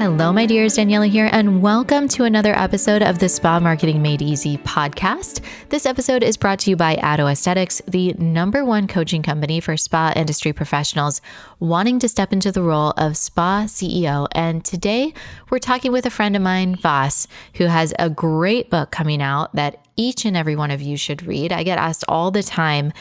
Hello, my dears. Daniela here, and welcome to another episode of the Spa Marketing Made Easy podcast. This episode is brought to you by Addo Aesthetics, the #1 coaching company for spa industry professionals wanting to step into the role of spa CEO. And today we're talking with a friend of mine, Vas, who has a great book coming out that each and every one of you should read. I get asked all the time,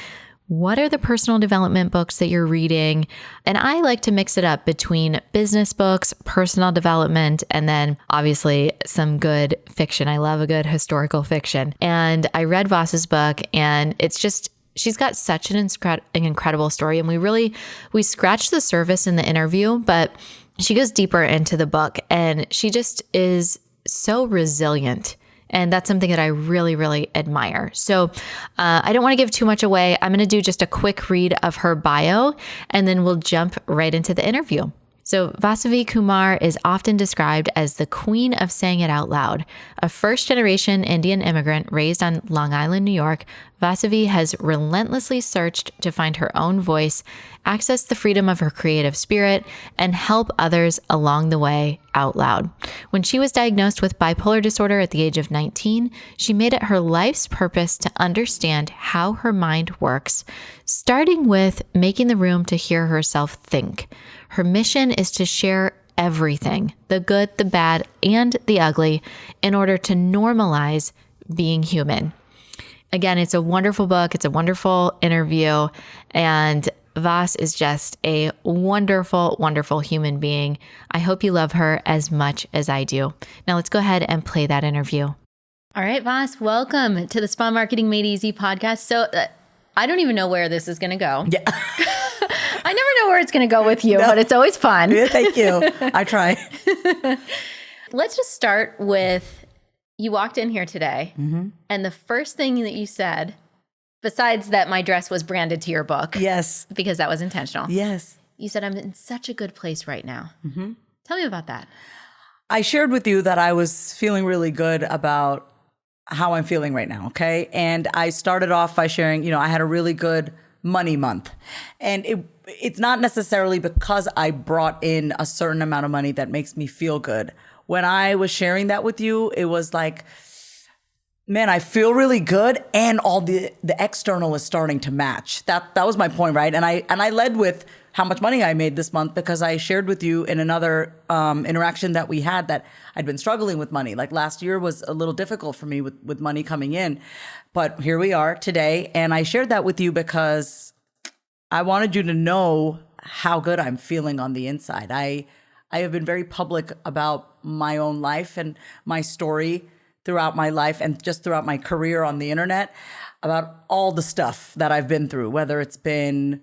what are the personal development books that you're reading? And I like to mix it up between business books, personal development, and then obviously some good fiction. I love a good historical fiction. And I read Vas's book, and it's just, she's got such an incredible story. And we scratched the surface in the interview, but she goes deeper into the book, and she just is so resilient. And that's something that I really, really admire. So I don't want to give too much away. I'm going to do just a quick read of her bio, and then we'll jump right into the interview. So Vasavi Kumar is often described as the queen of saying it out loud. A first-generation Indian immigrant raised on Long Island, New York, Vasavi has relentlessly searched to find her own voice, access the freedom of her creative spirit, and help others along the way out loud. When she was diagnosed with bipolar disorder at the age of 19, she made it her life's purpose to understand how her mind works, starting with making the room to hear herself think. Her mission is to share everything, the good, the bad, and the ugly, in order to normalize being human. Again, it's a wonderful book. It's a wonderful interview. And Vas is just a wonderful, wonderful human being. I hope you love her as much as I do. Now let's go ahead and play that interview. All right, Vas, welcome to the Spa Marketing Made Easy podcast. So I don't even know where this is going to go. Yeah. I never know where it's going to go with you, but it's always fun. Yeah, thank you. I try. Let's just start with, you walked in here today, and the first thing that you said, besides that my dress was branded to your book. Yes. Because that was intentional. Yes. You said, I'm in such a good place right now. Tell me about that. I shared with you that I was feeling really good about how I'm feeling right now, okay? And I started off by sharing, I had a really good money month. And it's not necessarily because I brought in a certain amount of money that makes me feel good. When I was sharing that with you, it was like, man, I feel really good, and all the external is starting to match. That was my point, right? And I led with how much money I made this month because I shared with you in another interaction that we had that I'd been struggling with money. Like last year was a little difficult for me with money coming in. But here we are today, and I shared that with you because I wanted you to know how good I'm feeling on the inside. I have been very public about my own life and my story throughout my life and just throughout my career on the internet about all the stuff that I've been through, whether it's been,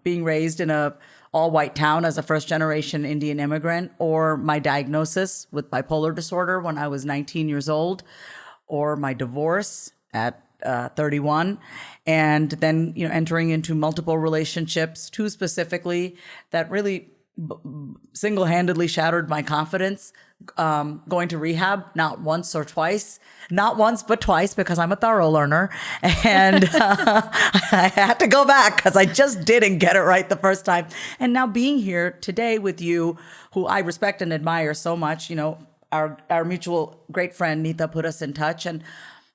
being raised in a all-white town as a first-generation Indian immigrant, or my diagnosis with bipolar disorder when I was 19 years old, or my divorce at 31, and then entering into multiple relationships, two specifically that really single-handedly shattered my confidence, going to rehab not once but twice because I'm a thorough learner, and I had to go back because I just didn't get it right the first time. And now being here today with you, who I respect and admire so much, our mutual great friend Nita put us in touch, and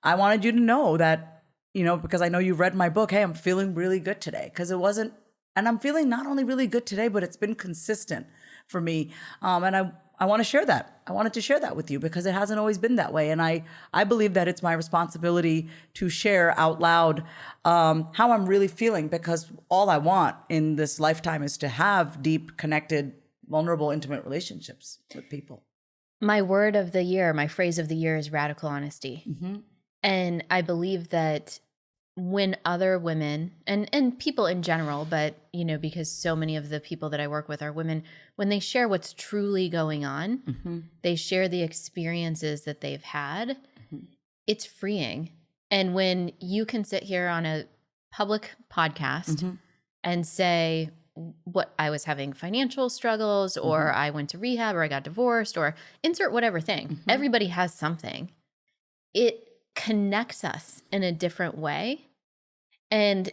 I wanted you to know that, because I know you've read my book, hey, I'm feeling really good today, because it wasn't. And I'm feeling not only really good today, but it's been consistent for me. And I want to share that. I wanted to share that with you because it hasn't always been that way. And I believe that it's my responsibility to share out loud how I'm really feeling, because all I want in this lifetime is to have deep, connected, vulnerable, intimate relationships with people. My word of the year, my phrase of the year is radical honesty. And I believe that when other women and people in general, but because so many of the people that I work with are women, when they share what's truly going on, they share the experiences that they've had, it's freeing. And when you can sit here on a public podcast and say, what, I was having financial struggles, or I went to rehab, or I got divorced, or insert whatever thing, everybody has something. It connects us in a different way. And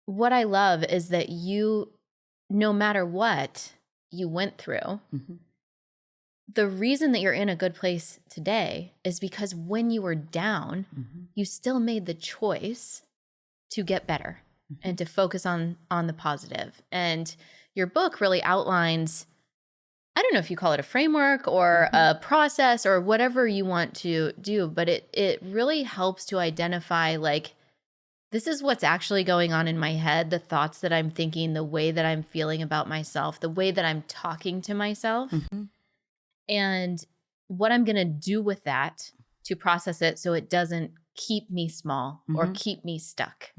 what I love is that you, no matter what you went through, the reason that you're in a good place today is because when you were down, you still made the choice to get better and to focus on the positive. And your book really outlines, I don't know if you call it a framework or a process or whatever you want to do, but it really helps to identify, like, this is what's actually going on in my head, the thoughts that I'm thinking, the way that I'm feeling about myself, the way that I'm talking to myself, and what I'm going to do with that to process it so it doesn't keep me small or keep me stuck.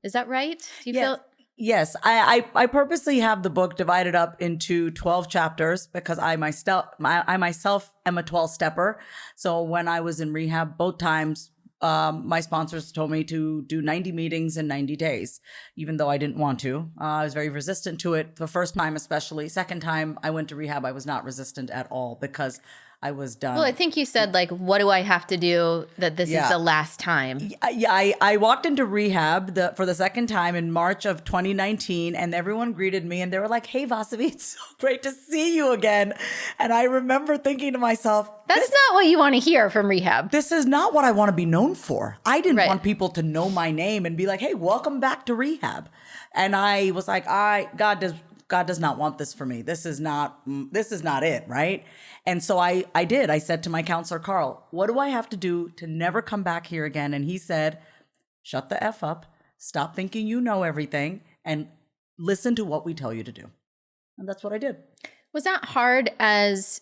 Is that right? Do you feel? Yes, I purposely have the book divided up into 12 chapters because I myself am a 12-stepper. So when I was in rehab, both times, my sponsors told me to do 90 meetings in 90 days, even though I didn't want to. I was very resistant to it the first time, especially. Second time I went to rehab, I was not resistant at all because I was done. Well, I think you said, like, what do I have to do that this is the last time? I walked into rehab for the second time in March of 2019, and everyone greeted me and they were like, "Hey, Vasavi, it's so great to see you again." And I remember thinking to myself, that's not what you want to hear from rehab. This is not what I want to be known for. I didn't want people to know my name and be like, "Hey, welcome back to rehab." And I was like, God does not want this for me. This is not it, right? And so I did. I said to my counselor, Carl, what do I have to do to never come back here again? And he said, shut the F up, stop thinking you know everything, and listen to what we tell you to do. And that's what I did. Was that hard? As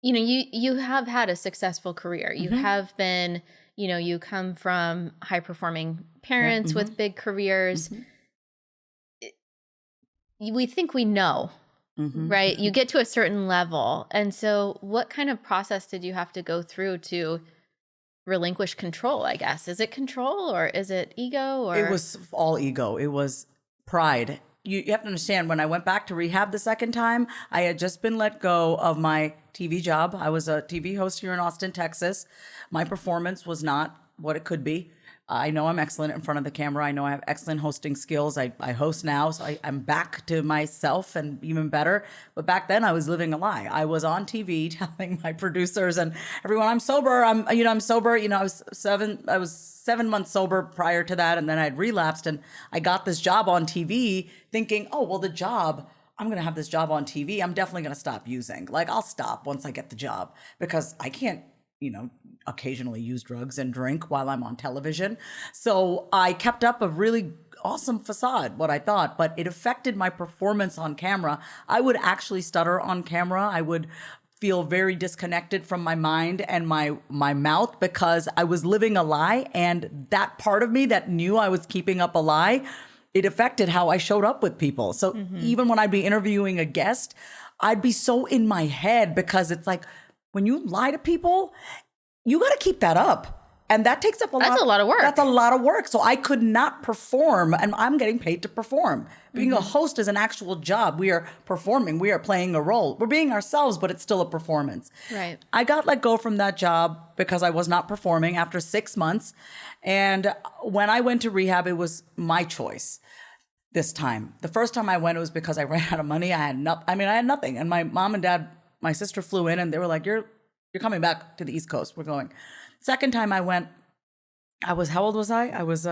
you know, you have had a successful career. You have been, you come from high performing parents with big careers. We think we know, right? You get to a certain level. And so what kind of process did you have to go through to relinquish control, I guess? Is it control or is it ego? Or it was all ego. It was pride. You have to understand, when I went back to rehab the second time, I had just been let go of my TV job. I was a TV host here in Austin, Texas. My performance was not what it could be. I know I'm excellent in front of the camera. I know I have excellent hosting skills. I host now, so I'm back to myself and even better. But back then I was living a lie. I was on TV telling my producers and everyone, I'm sober. I'm sober. I was 7 months sober prior to that. And then I had relapsed and I got this job on TV thinking, oh, well, I'm going to have this job on TV. I'm definitely going to stop using. Like, I'll stop once I get the job because I can't, occasionally use drugs and drink while I'm on television. So I kept up a really awesome facade, what I thought, but it affected my performance on camera. I would actually stutter on camera. I would feel very disconnected from my mind and my mouth because I was living a lie. And that part of me that knew I was keeping up a lie, it affected how I showed up with people. So even when I'd be interviewing a guest, I'd be so in my head because it's like, when you lie to people, you got to keep that up. And that takes up That's a lot of work. That's a lot of work. So I could not perform, and I'm getting paid to perform. Being a host is an actual job. We are performing. We are playing a role. We're being ourselves, but it's still a performance. Right. I got let go from that job because I was not performing after 6 months. And when I went to rehab, it was my choice this time. The first time I went, it was because I ran out of money. I had nothing. And my mom and dad, my sister flew in and they were like, you're coming back to the East Coast. We're going. Second time I went, how old was I? I was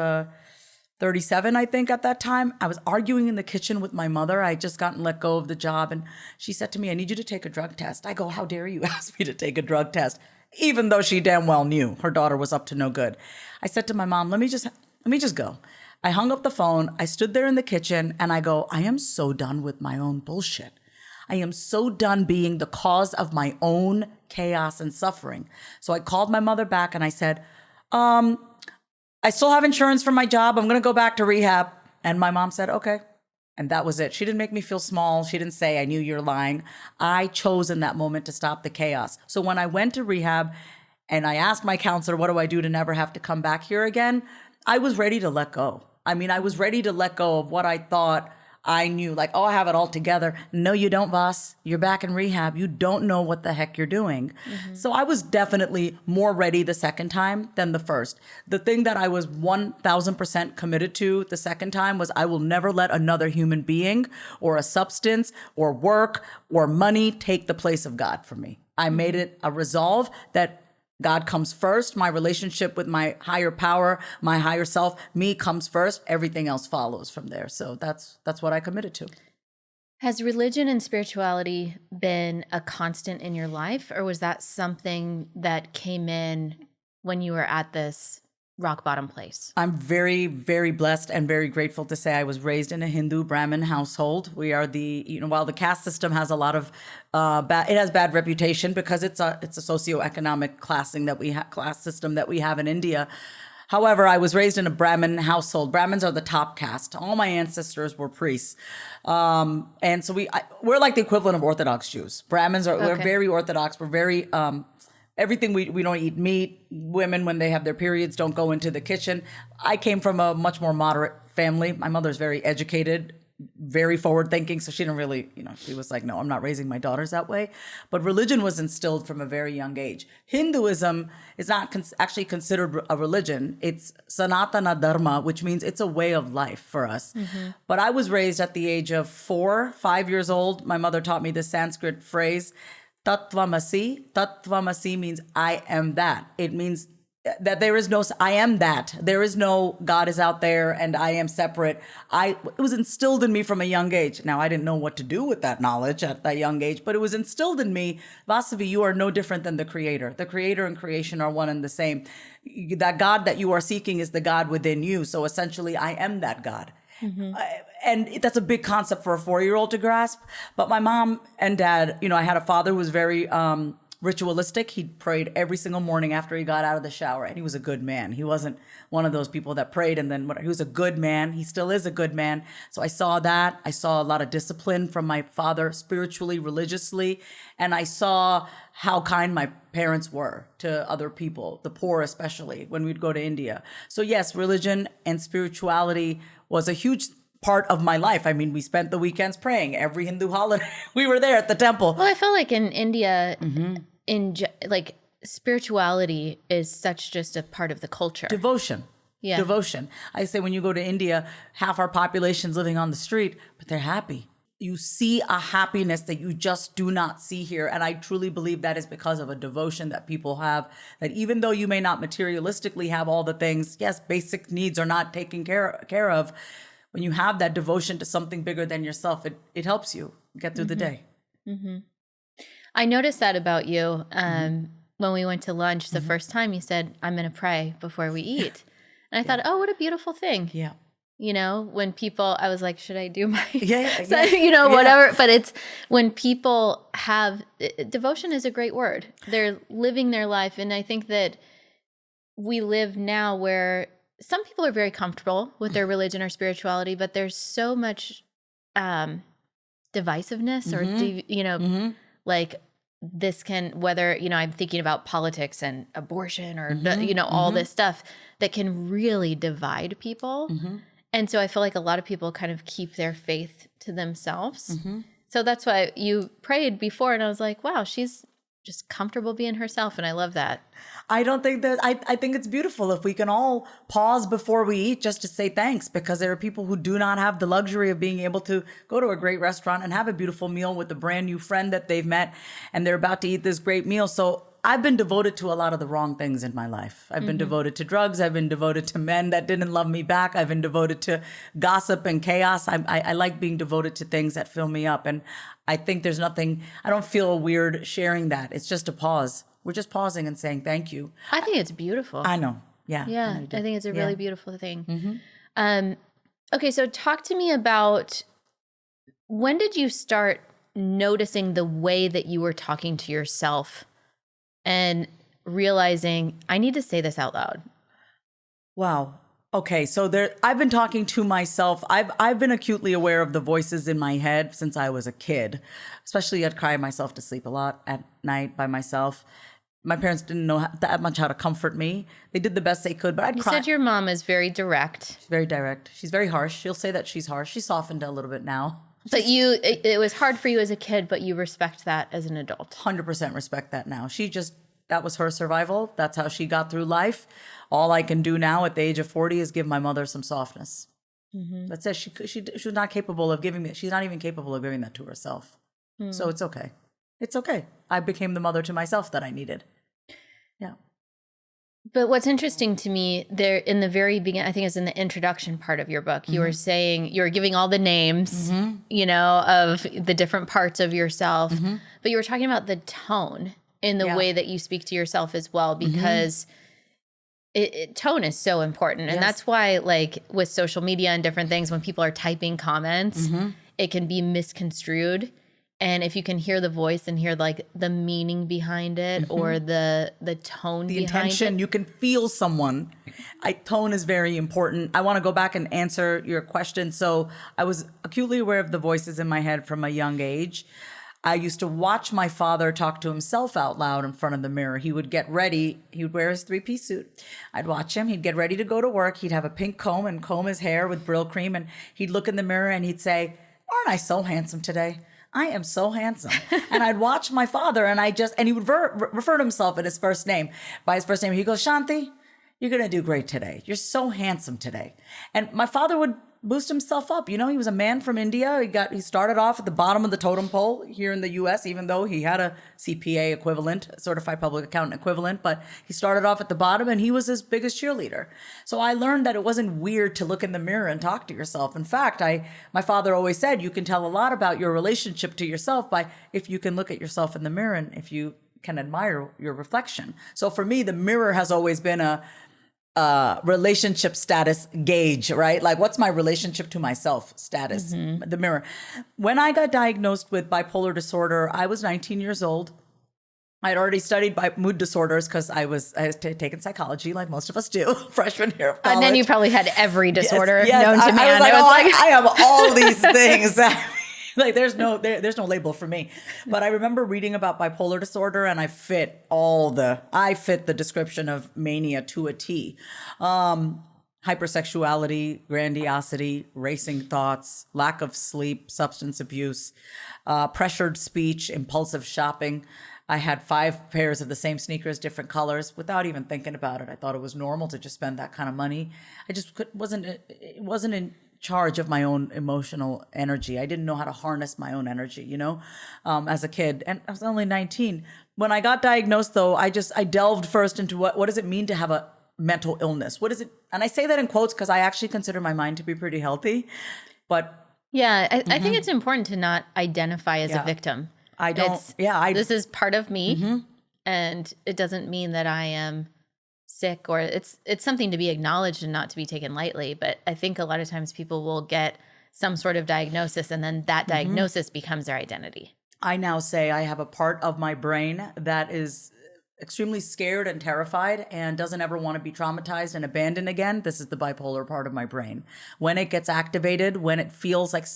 37, I think, at that time. I was arguing in the kitchen with my mother. I had just gotten let go of the job. And she said to me, I need you to take a drug test. I go, how dare you ask me to take a drug test? Even though she damn well knew her daughter was up to no good. I said to my mom, let me just go. I hung up the phone. I stood there in the kitchen and I go, I am so done with my own bullshit. I am so done being the cause of my own chaos and suffering. So I called my mother back and I said, I still have insurance for my job. I'm going to go back to rehab. And my mom said, okay. And that was it. She didn't make me feel small. She didn't say, I knew you're lying. I chose in that moment to stop the chaos. So when I went to rehab and I asked my counselor, what do I do to never have to come back here again? I was ready to let go. I mean, I was ready to let go of what I thought I knew like, oh, I have it all together. No, you don't, Vas. You're back in rehab. You don't know what the heck you're doing. So I was definitely more ready the second time than the first. The thing that I was 1000% committed to the second time was I will never let another human being or a substance or work or money take the place of God for me. I made it a resolve that God comes first. My relationship with my higher power, my higher self, me comes first. Everything else follows from there. So that's what I committed to. Has religion and spirituality been a constant in your life, or was that something that came in when you were at this rock bottom place? I'm very, very blessed and very grateful to say I was raised in a Hindu Brahmin household. We are while the caste system has a lot of it has bad reputation because it's a socioeconomic class system that we have in India. However, I was raised in a Brahmin household. Brahmins are the top caste. All my ancestors were priests. And so we're like the equivalent of Orthodox Jews. Brahmins we're very Orthodox. We're very, everything we don't eat meat. Women, when they have their periods, don't go into the kitchen. I came from a much more moderate family. My mother's very educated, very forward thinking. So she didn't really, she was like, no, I'm not raising my daughters that way. But religion was instilled from a very young age. Hinduism is not actually considered a religion. It's Sanatana Dharma, which means it's a way of life for us. But I was raised at the age of 5 years old. My mother taught me the Sanskrit phrase, Tattvamasi. Tattvamasi means I am that. It means that there is no, I am that. There is no God is out there and I am separate. It was instilled in me from a young age. Now, I didn't know what to do with that knowledge at that young age, but it was instilled in me. Vasavi, you are no different than the creator. The creator and creation are one and the same. That God that you are seeking is the God within you. So essentially, I am that God. And that's a big concept for a 4-year-old to grasp. But my mom and dad, I had a father who was very ritualistic. He prayed every single morning after he got out of the shower. And he was a good man. He wasn't one of those people that prayed and then he was a good man. He still is a good man. So I saw that. I saw a lot of discipline from my father spiritually, religiously. And I saw how kind my parents were to other people, the poor especially, when we'd go to India. So yes, religion and spirituality was a huge part of my life. I mean, we spent the weekends praying every Hindu holiday. We were there at the temple. Well, I feel like in India, like spirituality is such just a part of the culture. Devotion. Yeah. Devotion. I say when you go to India, half our population's living on the street, but they're happy. You see a happiness that you just do not see here. And I truly believe that is because of a devotion that people have, that even though you may not materialistically have all the things, yes, basic needs are not taken care of. When you have that devotion to something bigger than yourself, it helps you get through the day. I noticed that about you when we went to lunch the first time. You said, I'm going to pray before we eat. And I thought, oh, what a beautiful thing. Yeah. When people, I was like, should I do my, Yeah. whatever. But it's when people have, devotion is a great word. They're living their life. And I think that we live now where some people are very comfortable with their religion or spirituality, but there's so much divisiveness or, like this can, whether, I'm thinking about politics and abortion or, all this stuff that can really divide people. And so I feel like a lot of people kind of keep their faith to themselves. So that's why you prayed before. And I was like, wow, she's just comfortable being herself. And I love that. I don't think that, I think it's beautiful if we can all pause before we eat just to say thanks, because there are people who do not have the luxury of being able to go to a great restaurant and have a beautiful meal with a brand new friend that they've met and they're about to eat this great meal. So I've been devoted to a lot of the wrong things in my life. I've been devoted to drugs. I've been devoted to men that didn't love me back. I've been devoted to gossip and chaos. I like being devoted to things that fill me up. And I think there's nothing, I don't feel weird sharing that. It's just a pause. We're just pausing and saying thank you. I think it's beautiful. I know. Yeah. Yeah. I think it's a really beautiful thing. Okay. So talk to me about, when did you start noticing the way that you were talking to yourself and realizing I need to say this out loud? Wow. Okay, so I've been talking to myself. I've been acutely aware of the voices in my head since I was a kid. Especially I'd cry myself to sleep a lot at night by myself. my parents didn't know that much how to comfort me. They did the best they could, but I'd cry. You said your mom is very direct. She's very direct. She's very harsh. She'll say that she's harsh. She's softened a little bit now. But it was hard for you as a kid, but you respect that as an adult. 100% respect that now. That was her survival. That's how she got through life. All I can do now at the age of 40 is give my mother some softness. That's it. She was not capable of giving me. She's not even capable of giving that to herself. So it's okay. It's okay. I became the mother to myself that I needed. Yeah. But what's interesting to me there in the very beginning, I think it's in the introduction part of your book, you were saying, you were giving all the names, you know, of the different parts of yourself, but you were talking about the tone in the way that you speak to yourself as well, because tone is so important. And that's why, like, with social media and different things, when people are typing comments, it can be misconstrued. And if you can hear the voice and hear like the meaning behind it or the tone, the behind intention, it, you can feel someone. Tone is very important. I want to go back and answer your question. So I was acutely aware of the voices in my head from a young age. I used to watch my father talk to himself out loud in front of the mirror. He would get ready. He would wear his 3-piece suit. I'd watch him. He'd get ready to go to work. He'd have a pink comb and comb his hair with Brill cream. And he'd look in the mirror and he'd say, "Aren't I so handsome today? I am so handsome." And I'd watch my father and he would refer to himself in his first name. By his first name, he goes, "Shanti, you're going to do great today. You're so handsome today." And my father would boost himself up. You know, he was a man from India. He started off at the bottom of the totem pole here in the US, even though he had a CPA equivalent, certified public accountant equivalent, but he started off at the bottom and he was his biggest cheerleader. So I learned that it wasn't weird to look in the mirror and talk to yourself. In fact, my father always said, you can tell a lot about your relationship to yourself by if you can look at yourself in the mirror and if you can admire your reflection. So for me, the mirror has always been a relationship status gauge, right? Like, what's my relationship to myself status? The mirror. When I got diagnosed with bipolar disorder, I was 19 years old. I'd already studied mood disorders because I had taken psychology, like most of us do, freshman year of college. And then you probably had every disorder known to man. I was like, I have all these things. Like there's no label for me. But I remember reading about bipolar disorder and I fit the description of mania to a T. Hypersexuality, grandiosity, racing thoughts, lack of sleep, substance abuse, pressured speech, impulsive shopping. I had 5 pairs of the same sneakers, different colors, without even thinking about it. I thought it was normal to just spend that kind of money. I just wasn't in charge of my own emotional energy. I didn't know how to harness my own energy, you know, as a kid. And I was only 19. When I got diagnosed, though, I delved first into what does it mean to have a mental illness? What is it? And I say that in quotes because I actually consider my mind to be pretty healthy. But yeah, I think it's important to not identify as a victim. I don't. This is part of me, and it doesn't mean that I am sick, or it's something to be acknowledged and not to be taken lightly. But I think a lot of times people will get some sort of diagnosis, and then that diagnosis becomes their identity. I now say I have a part of my brain that is extremely scared and terrified and doesn't ever want to be traumatized and abandoned again. This is the bipolar part of my brain. When it gets activated, when it feels like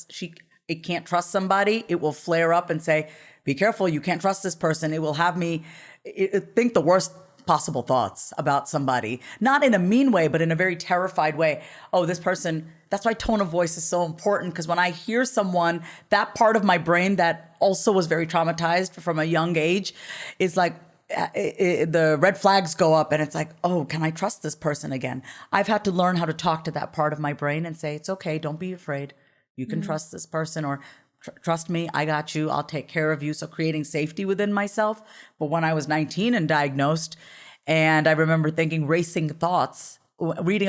it can't trust somebody, it will flare up and say, "Be careful, you can't trust this person." It will have me think the worst possible thoughts about somebody, not in a mean way, but in a very terrified way. Oh, this person, that's why tone of voice is so important. Because when I hear someone, that part of my brain that also was very traumatized from a young age is like, the red flags go up and it's like, oh, can I trust this person again? I've had to learn how to talk to that part of my brain and say, it's okay, don't be afraid. You can trust this person, or trust me, I got you, I'll take care of you. So creating safety within myself. But when I was 19 and diagnosed, and I remember thinking reading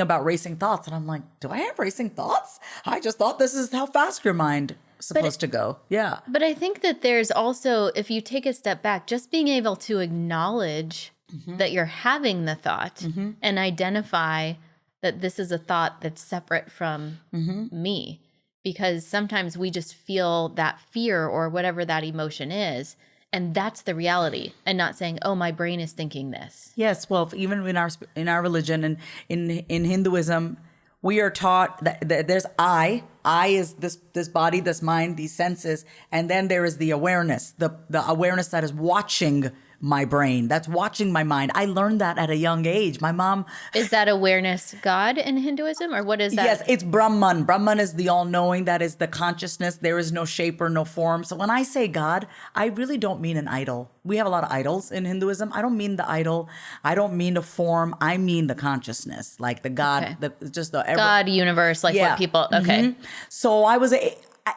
about racing thoughts, and I'm like, do I have racing thoughts? I just thought this is how fast your mind is supposed to go. Yeah. But I think that there's also, if you take a step back, just being able to acknowledge that you're having the thought and identify that this is a thought that's separate from me. Because sometimes we just feel that fear or whatever that emotion is, and that's the reality, and not saying, "Oh, my brain is thinking this." Yes, well, even in our religion and in Hinduism, we are taught that there's I is this body, this mind, these senses, and then there is the awareness, the awareness that is watching my brain. That's watching my mind. I learned that at a young age. My mom. Is that awareness God in Hinduism, or what is that? Yes, it's Brahman. Brahman is the all-knowing. That is the consciousness. There is no shape or no form. So when I say God, I really don't mean an idol. We have a lot of idols in Hinduism. I don't mean the idol. I don't mean the form. I mean the consciousness, like the God, God, universe, like what people. Okay. So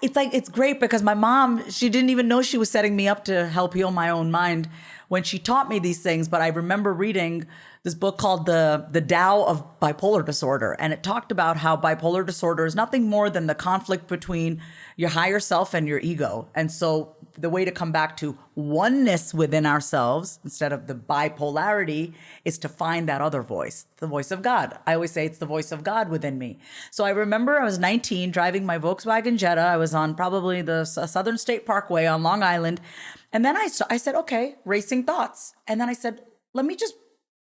it's great because my mom, she didn't even know she was setting me up to help heal my own mind when she taught me these things. But I remember reading this book called the Tao of Bipolar Disorder. And it talked about how bipolar disorder is nothing more than the conflict between your higher self and your ego. And so the way to come back to oneness within ourselves instead of the bipolarity is to find that other voice, the voice of God. I always say it's the voice of God within me. So I remember I was 19 driving my Volkswagen Jetta. I was on probably the Southern State Parkway on Long Island. And then I said, okay, racing thoughts. And then I said, let me just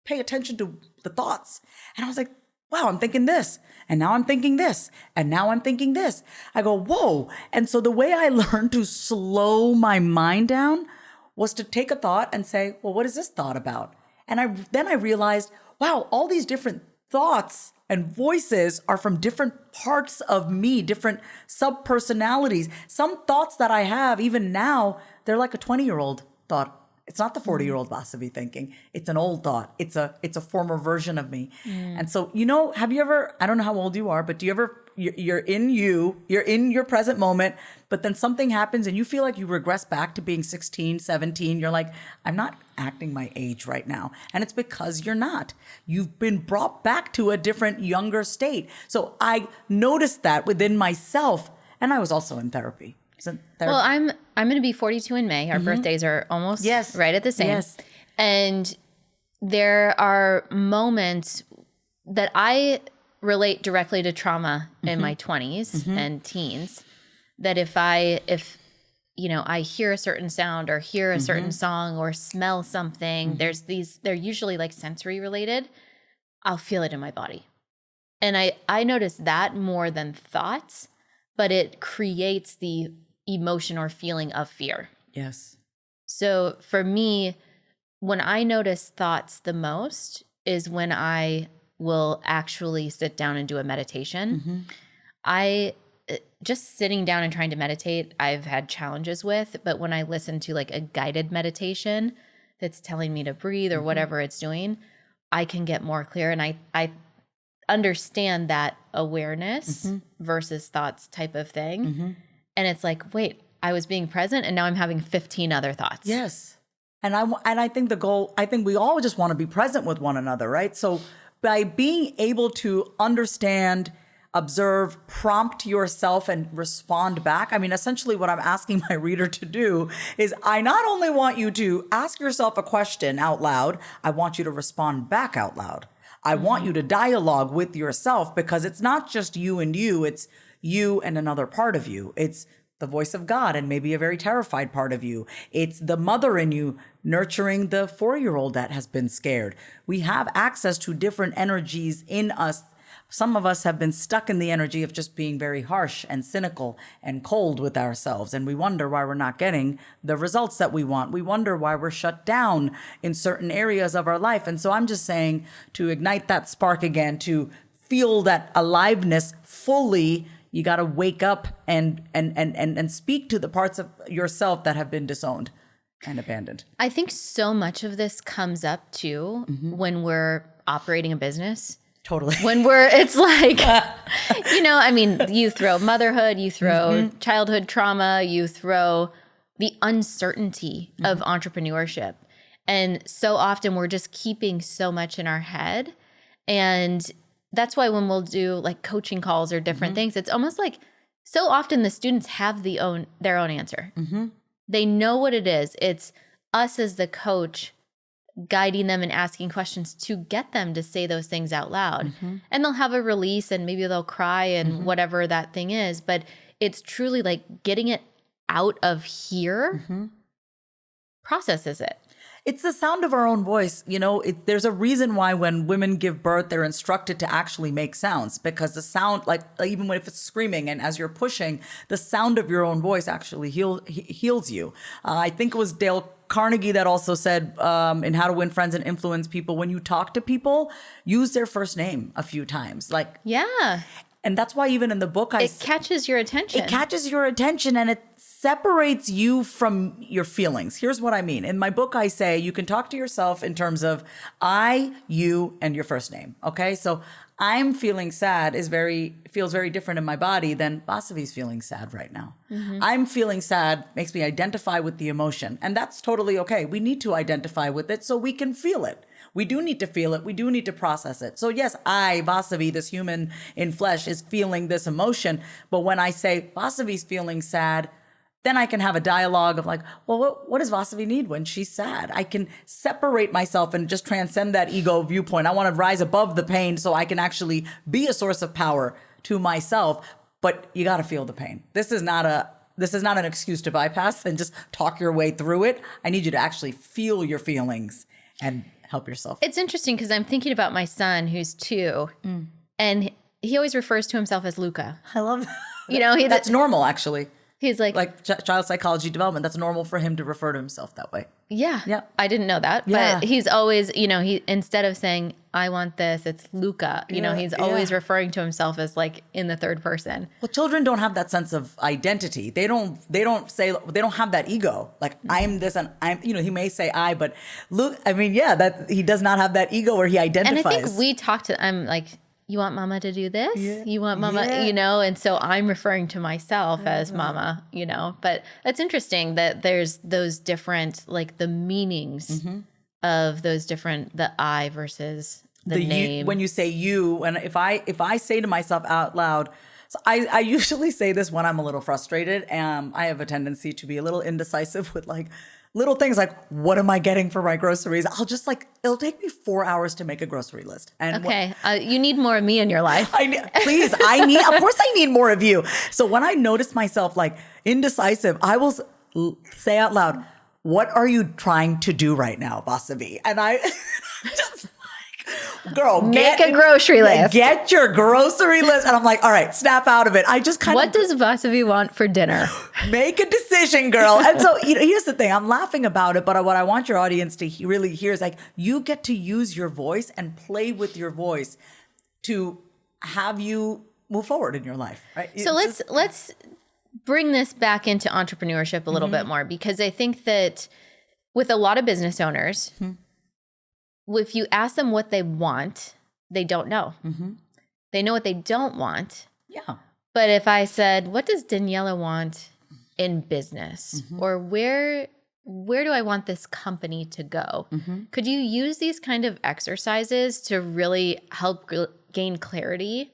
pay attention to the thoughts. And I was like, wow, I'm thinking this. And now I'm thinking this. And now I'm thinking this. I go, whoa. And so the way I learned to slow my mind down was to take a thought and say, well, what is this thought about? And then I realized, wow, all these different thoughts and voices are from different parts of me, different sub-personalities. Some thoughts that I have, even now, they're like a 20-year-old thought. It's not the 40-year-old Vasavi thinking. It's an old thought. It's a former version of me. And so, have you ever, I don't know how old you are, but do you ever, you're in your present moment, but then something happens and you feel like you regress back to being 16, 17. You're like, I'm not acting my age right now. And it's because you're not. You've been brought back to a different, younger state. So I noticed that within myself. And I was also in therapy. Well, I'm going to be 42 in May. Our birthdays are almost right at the same. Yes. And there are moments that I relate directly to trauma in my 20s and teens, that if I hear a certain sound or hear a certain song or smell something, they're usually like sensory related, I'll feel it in my body. And I notice that more than thoughts, but it creates the emotion or feeling of fear. Yes. So for me, when I notice thoughts the most is when I will actually sit down and do a meditation. I just sitting down and trying to meditate, I've had challenges with, but when I listen to like a guided meditation that's telling me to breathe or whatever it's doing, I can get more clear. And I understand that awareness versus thoughts type of thing. And it's like, wait, I was being present and now I'm having 15 other thoughts. Yes. And I think we all just want to be present with one another, right? So by being able to understand, observe, prompt yourself and respond back. I mean, essentially what I'm asking my reader to do is I not only want you to ask yourself a question out loud, I want you to respond back out loud. I want you to dialogue with yourself because it's not just you and you, it's you and another part of you. It's the voice of God and maybe a very terrified part of you. It's the mother in you nurturing the 4-year-old that has been scared. We have access to different energies in us. Some of us have been stuck in the energy of just being very harsh and cynical and cold with ourselves. And we wonder why we're not getting the results that we want. We wonder why we're shut down in certain areas of our life. And so I'm just saying to ignite that spark again, to feel that aliveness fully, you got to wake up and speak to the parts of yourself that have been disowned and abandoned. I think so much of this comes up too when we're operating a business. Totally. It's like, you throw motherhood, you throw childhood trauma, you throw the uncertainty of entrepreneurship. And so often we're just keeping so much in our head. And that's why when we'll do like coaching calls or different things, it's almost like so often the students have their own answer. They know what it is. It's us as the coach guiding them and asking questions to get them to say those things out loud. And they'll have a release and maybe they'll cry and whatever that thing is. But it's truly like getting it out of here processes it. It's the sound of our own voice. There's a reason why when women give birth, they're instructed to actually make sounds, because the sound, like even if it's screaming and as you're pushing, the sound of your own voice actually heals you. I think it was Dale Carnegie that also said in How to Win Friends and Influence People, when you talk to people, use their first name a few times. Like, yeah. And that's why even in the book, it catches your attention. It catches your attention and it separates you from your feelings. Here's what I mean. In my book, I say you can talk to yourself in terms of I, you, and your first name. Okay, so I'm feeling sad feels very different in my body than Vasavi's feeling sad right now. Mm-hmm. I'm feeling sad makes me identify with the emotion, and that's totally okay. We need to identify with it so we can feel it. We do need to feel it. We do need to process it. So yes, I, Vasavi, this human in flesh, is feeling this emotion. But when I say Vasavi's feeling sad, then I can have a dialogue of like, well, what does Vasavi need when she's sad? I can separate myself and just transcend that ego viewpoint. I want to rise above the pain so I can actually be a source of power to myself. But you got to feel the pain. This is not an excuse to bypass and just talk your way through it. I need you to actually feel your feelings and help yourself. It's interesting because I'm thinking about my son who's 2 and he always refers to himself as Luca. I love that. That's normal, actually. He's like child psychology development. That's normal for him to refer to himself that way. Yeah. Yeah. I didn't know that. Yeah. But he's always, he instead of saying, I want this, it's Luca. He's always referring to himself as like in the third person. Well, children don't have that sense of identity. They don't have that ego. Like I'm this and I'm, he may say I, but Luke, that he does not have that ego where he identifies. And I think we talked to, I'm like, you want mama to do this? Yeah. You want mama, and so I'm referring to myself as mama, but that's interesting that there's those different, like the meanings of those different, the I versus the name. When you say you, and if I say to myself out loud, so I usually say this when I'm a little frustrated, and I have a tendency to be a little indecisive with like little things like, what am I getting for my groceries? I'll just it'll take me 4 hours to make a grocery list. And you need more of me in your life. Of course I need more of you. So when I notice myself like indecisive, I will say out loud, what are you trying to do right now, Vasavi? And I just girl, make a grocery list. Get your grocery list. And I'm like, all right, snap out of it. I just what does Vasavi want for dinner? Make a decision, girl. And so here's the thing. I'm laughing about it, but what I want your audience to really hear is like, you get to use your voice and play with your voice to have you move forward in your life, right? So let's bring this back into entrepreneurship a little bit more, because I think that with a lot of business owners, if you ask them what they want, they don't know. They know what they don't want. Yeah. But if I said, what does Daniela want in business? Or where do I want this company to go? Could you use these kind of exercises to really help gain clarity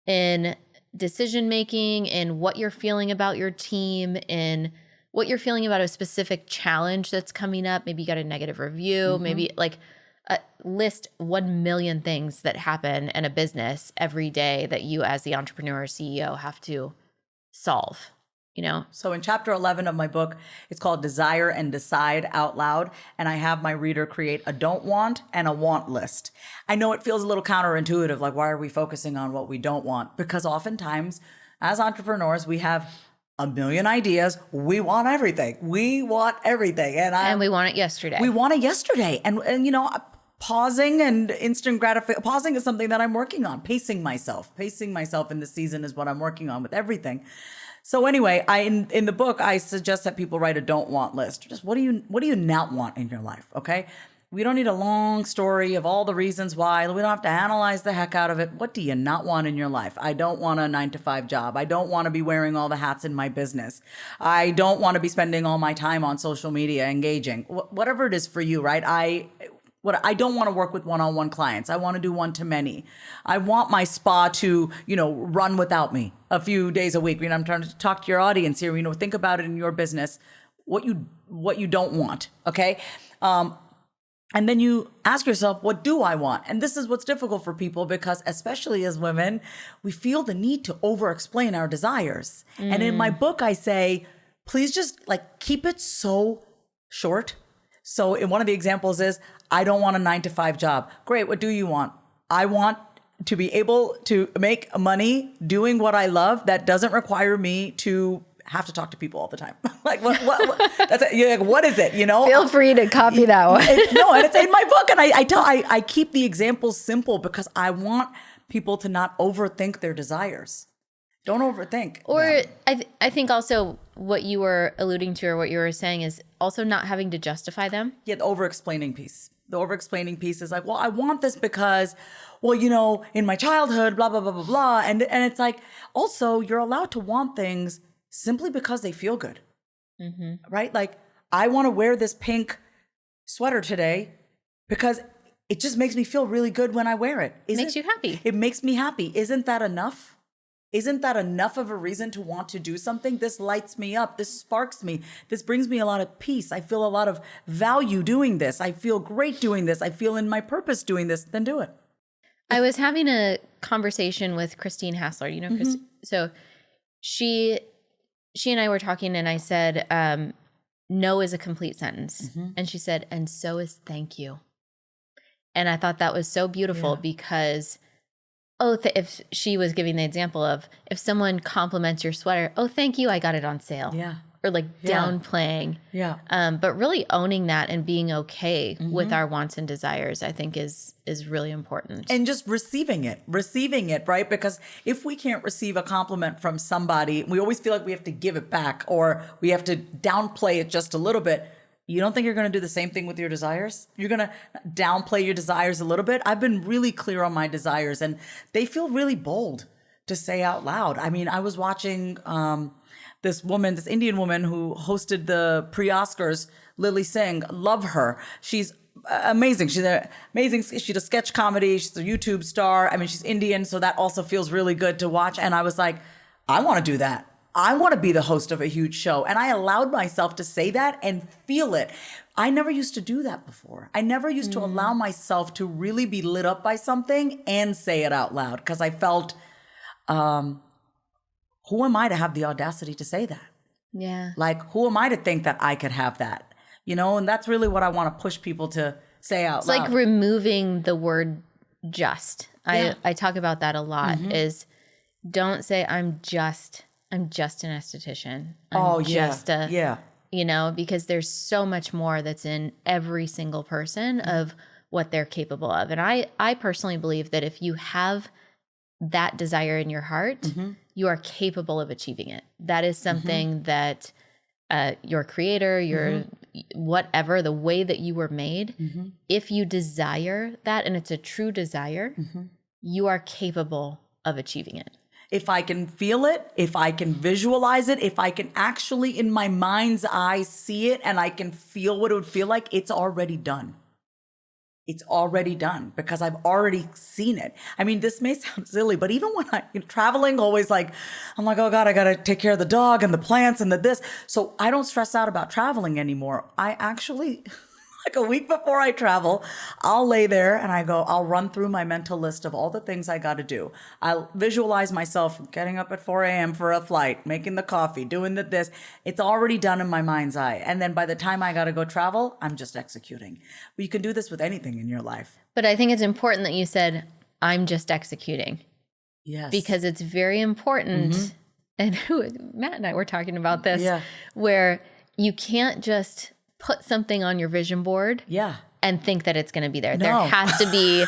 in decision making, in what you're feeling about your team, in what you're feeling about a specific challenge that's coming up? Maybe you got a negative review, maybe like list 1 million things that happen in a business every day that you as the entrepreneur or CEO have to solve, So in chapter 11 of my book, it's called Desire and Decide Out Loud. And I have my reader create a don't want and a want list. I know it feels a little counterintuitive. Like, why are we focusing on what we don't want? Because oftentimes as entrepreneurs, we have a million ideas. We want everything. And we want it yesterday. We want it yesterday. And pausing and instant gratification. Pausing is something that I'm working on. Pacing myself in this season is what I'm working on with everything. So anyway, in the book, I suggest that people write a don't want list. Just what do you not want in your life? Okay. We don't need a long story of all the reasons why. We don't have to analyze the heck out of it. What do you not want in your life? I don't want a 9-to-5 job. I don't want to be wearing all the hats in my business. I don't want to be spending all my time on social media engaging. Whatever it is for you, right? I don't want to work with one-on-one clients. I want to do one-to-many. I want my spa to, run without me a few days a week. I'm trying to talk to your audience here. Think about it in your business, what you don't want. Okay. And then you ask yourself, what do I want? And this is what's difficult for people, because especially as women, we feel the need to over-explain our desires. And in my book, I say, please just keep it so short. So in one of the examples is, I don't want a 9-to-5 job. Great. What do you want? I want to be able to make money doing what I love that doesn't require me to have to talk to people all the time. Like what that's you're like, what is it? You know, Feel free to copy that one. No, and it's in my book, and I keep the examples simple because I want people to not overthink their desires. Don't overthink. Or I think also what you were alluding to or what you were saying is also not having to justify them. Yeah, the over-explaining piece. The over-explaining piece is like, well, I want this because, well, you know, in my childhood, blah, blah, blah, blah, blah. And it's like, also, you're allowed to want things simply because they feel good, right? Like, I want to wear this pink sweater today because it just makes me feel really good when I wear it. Makes you happy. It makes me happy. Isn't that enough? Isn't that enough of a reason to want to do something? This lights me up. This sparks me. This brings me a lot of peace. I feel a lot of value doing this. I feel great doing this. I feel in my purpose doing this. Then do it. I was having a conversation with Christine Hassler. You know, so she and I were talking, and I said, no is a complete sentence. And she said, and so is thank you. And I thought that was so beautiful because if she was giving the example of if someone compliments your sweater, oh, thank you, I got it on sale. Yeah. Or like downplaying. Yeah. But really owning that and being okay with our wants and desires, I think is really important. And just receiving it, right? Because if we can't receive a compliment from somebody, we always feel like we have to give it back or we have to downplay it just a little bit. You don't think you're going to do the same thing with your desires? You're going to downplay your desires a little bit? I've been really clear on my desires, and they feel really bold to say out loud. I mean, I was watching this Indian woman who hosted the pre-Oscars, Lily Singh. Love her. She's amazing. She's amazing. She does sketch comedy. She's a YouTube star. I mean, she's Indian, so that also feels really good to watch. And I was like, I want to do that. I want to be the host of a huge show. And I allowed myself to say that and feel it. I never used to do that before. I never used to allow myself to really be lit up by something and say it out loud because I felt, who am I to have the audacity to say that? Yeah. Like, who am I to think that I could have that? You know, and that's really what I want to push people to say out loud. It's like removing the word just. I talk about that a lot is don't say I'm just an esthetician. You know, because there's so much more that's in every single person of what they're capable of. And I personally believe that if you have that desire in your heart, you are capable of achieving it. That is something that your creator, your whatever, the way that you were made, if you desire that and it's a true desire, you are capable of achieving it. If I can feel it, if I can visualize it, if I can actually in my mind's eye see it and I can feel what it would feel like, it's already done. It's already done because I've already seen it. I mean, this may sound silly, but even when I'm traveling, always like, I'm like, oh God, I got to take care of the dog and the plants and the this. So I don't stress out about traveling anymore. I actually... like a week before I travel, I'll lay there and I'll run through my mental list of all the things I got to do. I'll visualize myself getting up at 4 a.m. for a flight, making the coffee, doing this. It's already done in my mind's eye. And then by the time I got to go travel, I'm just executing. But you can do this with anything in your life. But I think it's important that you said, I'm just executing. Yes. Because it's very important. And Matt and I were talking about this, where you can't just put something on your vision board and think that it's going to be there. No. There has to be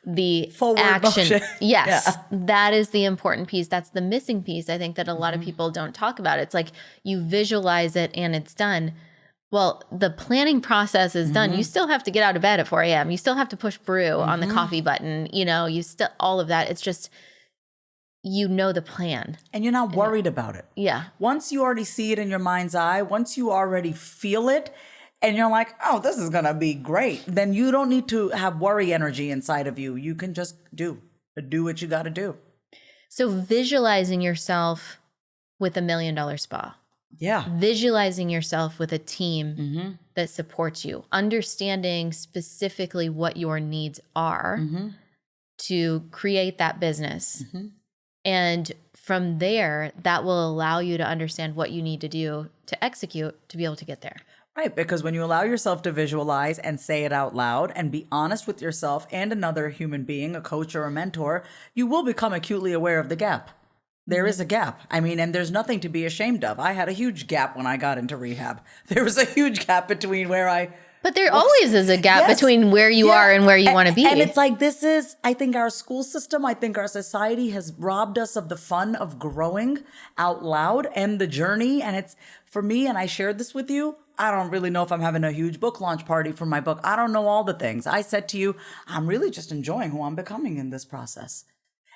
the forward action. Motion. Yes, that is the important piece. That's the missing piece, I think, that a lot of people don't talk about. It's like you visualize it and it's done. Well, the planning process is done. You still have to get out of bed at 4 a.m. You still have to push brew on the coffee button. You know, you still, all of that. It's just, you know the plan. And you're not worried about it. Yeah. Once you already see it in your mind's eye, once you already feel it, and you're like, oh, this is going to be great, then you don't need to have worry energy inside of you. You can just do what you got to do. So visualizing yourself with $1 million spa. Yeah. Visualizing yourself with a team that supports you, understanding specifically what your needs are to create that business. And from there, that will allow you to understand what you need to do to execute to be able to get there. Right, because when you allow yourself to visualize and say it out loud and be honest with yourself and another human being, a coach or a mentor, you will become acutely aware of the gap. There is a gap. I mean, and there's nothing to be ashamed of. I had a huge gap when I got into rehab. There was a huge gap between where But there always is a gap between where you are and where you want to be. And it's like, I think our school system, I think our society has robbed us of the fun of growing out loud and the journey. And it's for me, and I shared this with you, I don't really know if I'm having a huge book launch party for my book. I don't know all the things. I said to you, I'm really just enjoying who I'm becoming in this process.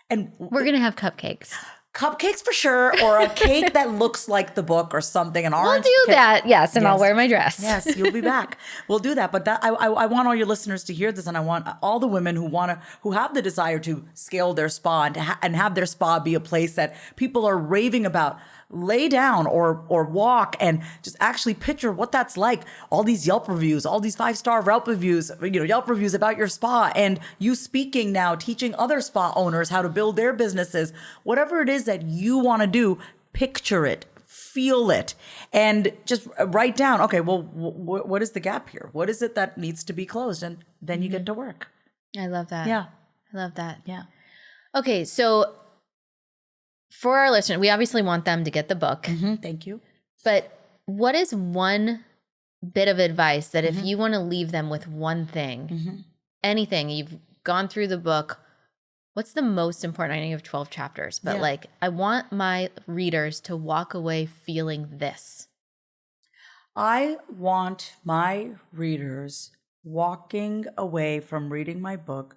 And we're going to have cupcakes. Cupcakes for sure, or a cake that looks like the book or something. An orange. We'll do that, yes, and I'll wear my dress. Yes, you'll be back. We'll do that. But I want all your listeners to hear this, and I want all the women who have the desire to scale their spa and have their spa be a place that people are raving about. Lay down or walk and just actually picture what that's like. All these Yelp reviews, all these 5-star Yelp reviews about your spa, and you speaking now, teaching other spa owners how to build their businesses. Whatever it is that you want to do, picture it, feel it, and just write down, okay, well, what is the gap here? What is it that needs to be closed? And then you get to work. I love that. Yeah. I love that. Yeah. Okay, so for our listeners, we obviously want them to get the book. Mm-hmm. Thank you. But what is one bit of advice that if you want to leave them with one thing, anything, you've gone through the book, what's the most important? I know you have 12 chapters, but like, I want my readers to walk away feeling this. I want my readers walking away from reading my book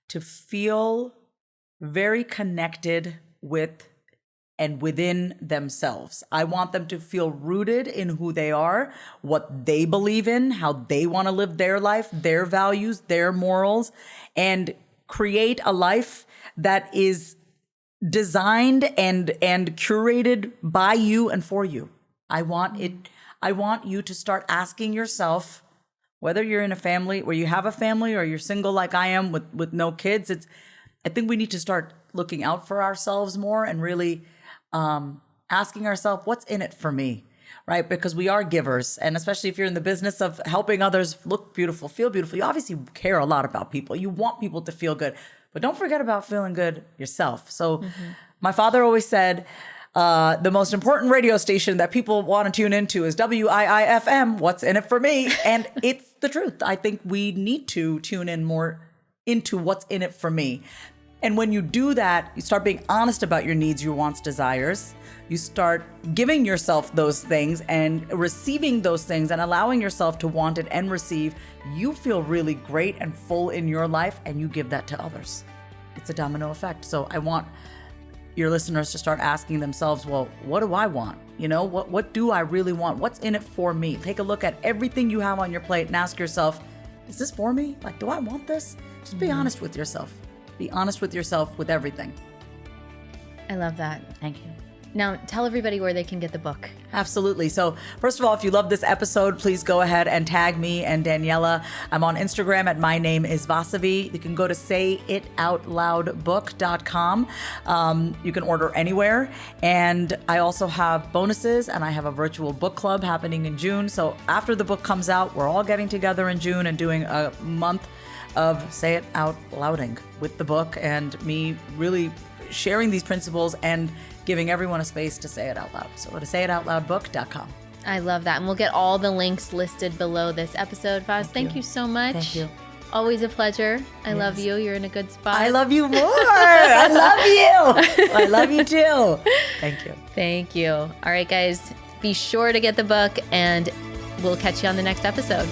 to feel very connected with and within themselves. I want them to feel rooted in who they are, what they believe in, how they want to live their life, their values, their morals, and create a life that is designed and curated by you and for you. I want you to start asking yourself, whether you're in a family where you have a family or you're single like I am with no kids, I think we need to start looking out for ourselves more and really asking ourselves, what's in it for me, right? Because we are givers. And especially if you're in the business of helping others look beautiful, feel beautiful, you obviously care a lot about people. You want people to feel good, but don't forget about feeling good yourself. So my father always said, the most important radio station that people want to tune into is WIIFM, what's in it for me? And it's the truth. I think we need to tune in more into what's in it for me. And when you do that, you start being honest about your needs, your wants, desires. You start giving yourself those things and receiving those things and allowing yourself to want it and receive. You feel really great and full in your life, and you give that to others. It's a domino effect. So I want your listeners to start asking themselves, well, what do I want? You know, what do I really want? What's in it for me? Take a look at everything you have on your plate and ask yourself, is this for me? Like, do I want this? Just be honest with yourself. Be honest with yourself with everything. I love that. Thank you. Now, tell everybody where they can get the book. Absolutely. So first of all, if you love this episode, please go ahead and tag me and Daniela. I'm on Instagram at my name is Vasavi. You can go to sayitoutloudbook.com. You can order anywhere. And I also have bonuses, and I have a virtual book club happening in June. So after the book comes out, we're all getting together in June and doing a month of Say It Out Louding with the book, and me really sharing these principles and giving everyone a space to say it out loud. So go to sayitoutloudbook.com. I love that. And we'll get all the links listed below this episode. Vaz, thank you so much. Thank you. Always a pleasure. I love you. You're in a good spot. I love you more. I love you. I love you too. Thank you. Thank you. All right, guys, be sure to get the book, and we'll catch you on the next episode.